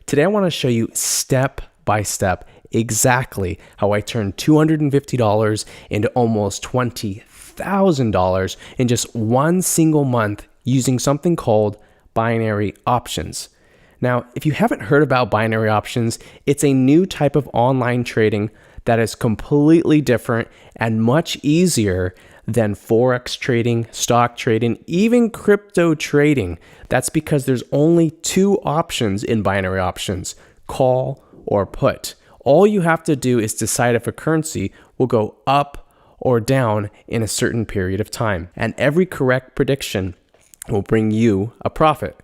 Today I want to show you step by step exactly how I turned $250 into almost $20,000 in just one single month using something called binary options. Now, if you haven't heard about binary options, it's a new type of online trading that is completely different and much easier than Forex trading, stock trading, even crypto trading. That's because there's only two options in binary options, call or put. All you have to do is decide if a currency will go up or down in a certain period of time. And every correct prediction will bring you a profit.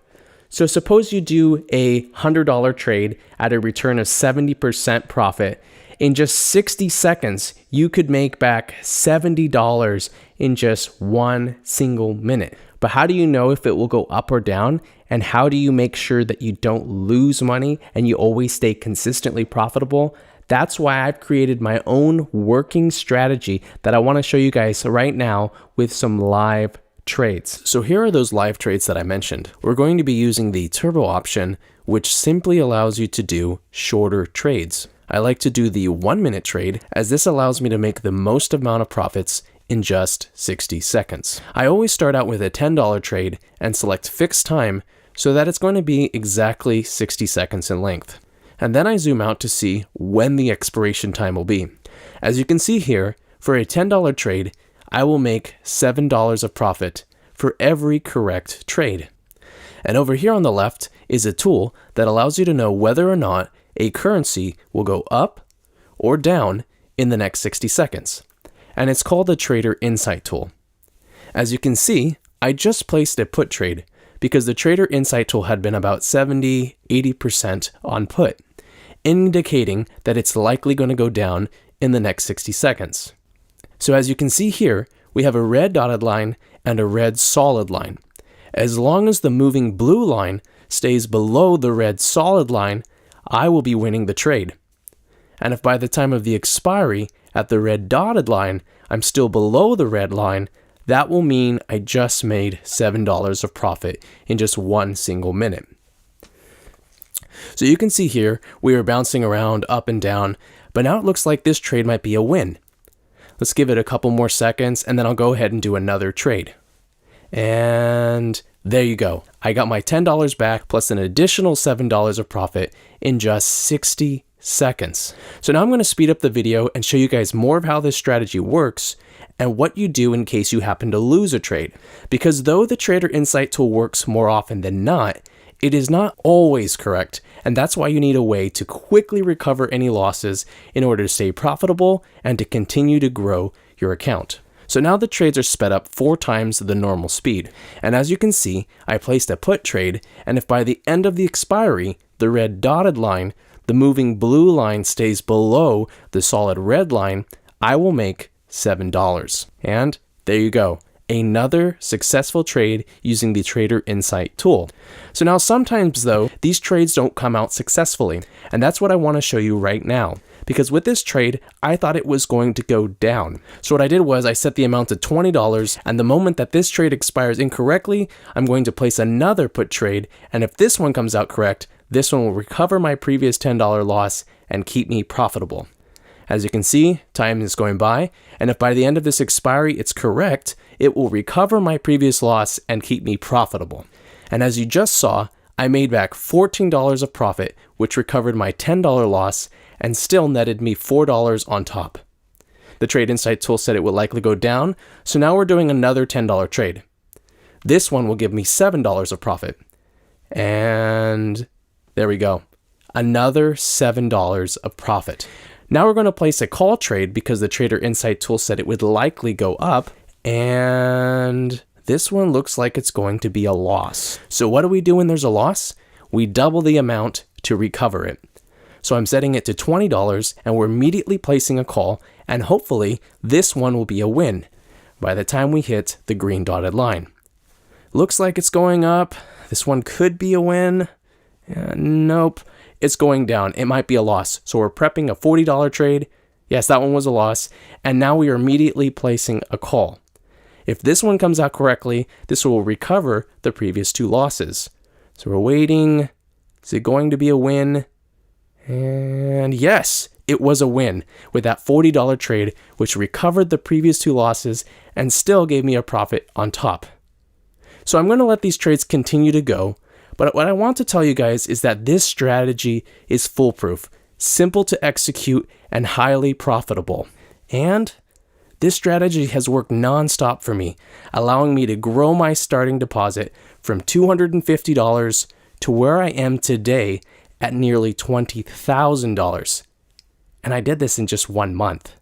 So suppose you do a $100 trade at a return of 70% profit. In just 60 seconds, you could make back $70 in just one single minute. But how do you know if it will go up or down? And how do you make sure that you don't lose money and you always stay consistently profitable? That's why I've created my own working strategy that I want to show you guys right now with some live trades. So here are those live trades that I mentioned. We're going to be using the turbo option, which simply allows you to do shorter trades. I like to do the 1 minute trade as this allows me to make the most amount of profits in just 60 seconds. I always start out with a $10 trade and select fixed time so that it's going to be exactly 60 seconds in length. And then I zoom out to see when the expiration time will be. As you can see here, for a $10 trade, I will make $7 of profit for every correct trade. And over here on the left is a tool that allows you to know whether or not a currency will go up or down in the next 60 seconds. And it's called the Trader Insight tool. As you can see, I just placed a put trade because the Trader Insight tool had been about 70-80% on put, indicating that it's likely going to go down in the next 60 seconds. So as you can see here, we have a red dotted line and a red solid line. As long as the moving blue line stays below the red solid line, I will be winning the trade. And if by the time of the expiry at the red dotted line, I'm still below the red line, that will mean I just made $7 of profit in just one single minute. So you can see here, we are bouncing around up and down, but now it looks like this trade might be a win. Let's give it a couple more seconds and then I'll go ahead and do another trade. And there you go. I got my $10 back plus an additional $7 of profit in just 60 seconds. So now I'm going to speed up the video and show you guys more of how this strategy works and what you do in case you happen to lose a trade. Because though the Trader Insight tool works more often than not, it is not always correct, and that's why you need a way to quickly recover any losses in order to stay profitable and to continue to grow your account. So now the trades are sped up 4 times the normal speed. And as you can see, I placed a put trade, and if by the end of the expiry, the red dotted line, the moving blue line stays below the solid red line, I will make $7. And there you go. Another successful trade using the Trader Insight tool. So now sometimes though, these trades don't come out successfully. And that's what I want to show you right now. Because with this trade, I thought it was going to go down. So what I did was I set the amount to $20, and the moment that this trade expires incorrectly, I'm going to place another put trade. And if this one comes out correct, this one will recover my previous $10 loss and keep me profitable. As you can see, time is going by, and if by the end of this expiry it's correct, it will recover my previous loss and keep me profitable. And as you just saw, I made back $14 of profit, which recovered my $10 loss and still netted me $4 on top. The Trade Insight tool said it would likely go down, so now we're doing another $10 trade. This one will give me $7 of profit. And there we go. Another $7 of profit. Now we're going to place a call trade because the Trader Insight tool said it would likely go up, and this one looks like it's going to be a loss. So what do we do when there's a loss? We double the amount to recover it. So I'm setting it to $20 and we're immediately placing a call, and hopefully this one will be a win by the time we hit the green dotted line. Looks like it's going up. This one could be a win. Nope. It's going down. It might be a loss. So we're prepping a $40 trade. Yes, that one was a loss. And now we are immediately placing a call. If this one comes out correctly, this will recover the previous 2 losses. So we're waiting. Is it going to be a win? And yes, it was a win with that $40 trade, which recovered the previous 2 losses and still gave me a profit on top. So I'm going to let these trades continue to go, but what I want to tell you guys is that this strategy is foolproof, simple to execute, and highly profitable. And this strategy has worked nonstop for me, allowing me to grow my starting deposit from $250 to where I am today at nearly $20,000. And I did this in just 1 month.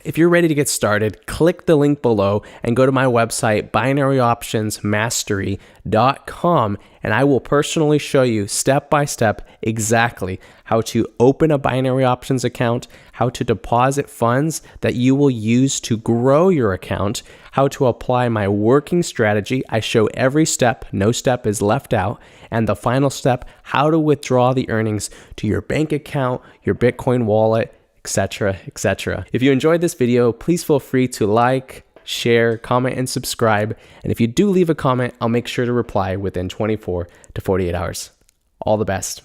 If you're ready to get started, click the link below and go to my website, binaryoptionsmastery.com, and I will personally show you step by step exactly how to open a binary options account, how to deposit funds that you will use to grow your account, how to apply my working strategy. I show every step, no step is left out, and the final step, how to withdraw the earnings to your bank account, your Bitcoin wallet, etc., etc. If you enjoyed this video, please feel free to like, share, comment, and subscribe. And if you do leave a comment, I'll make sure to reply within 24 to 48 hours. All the best.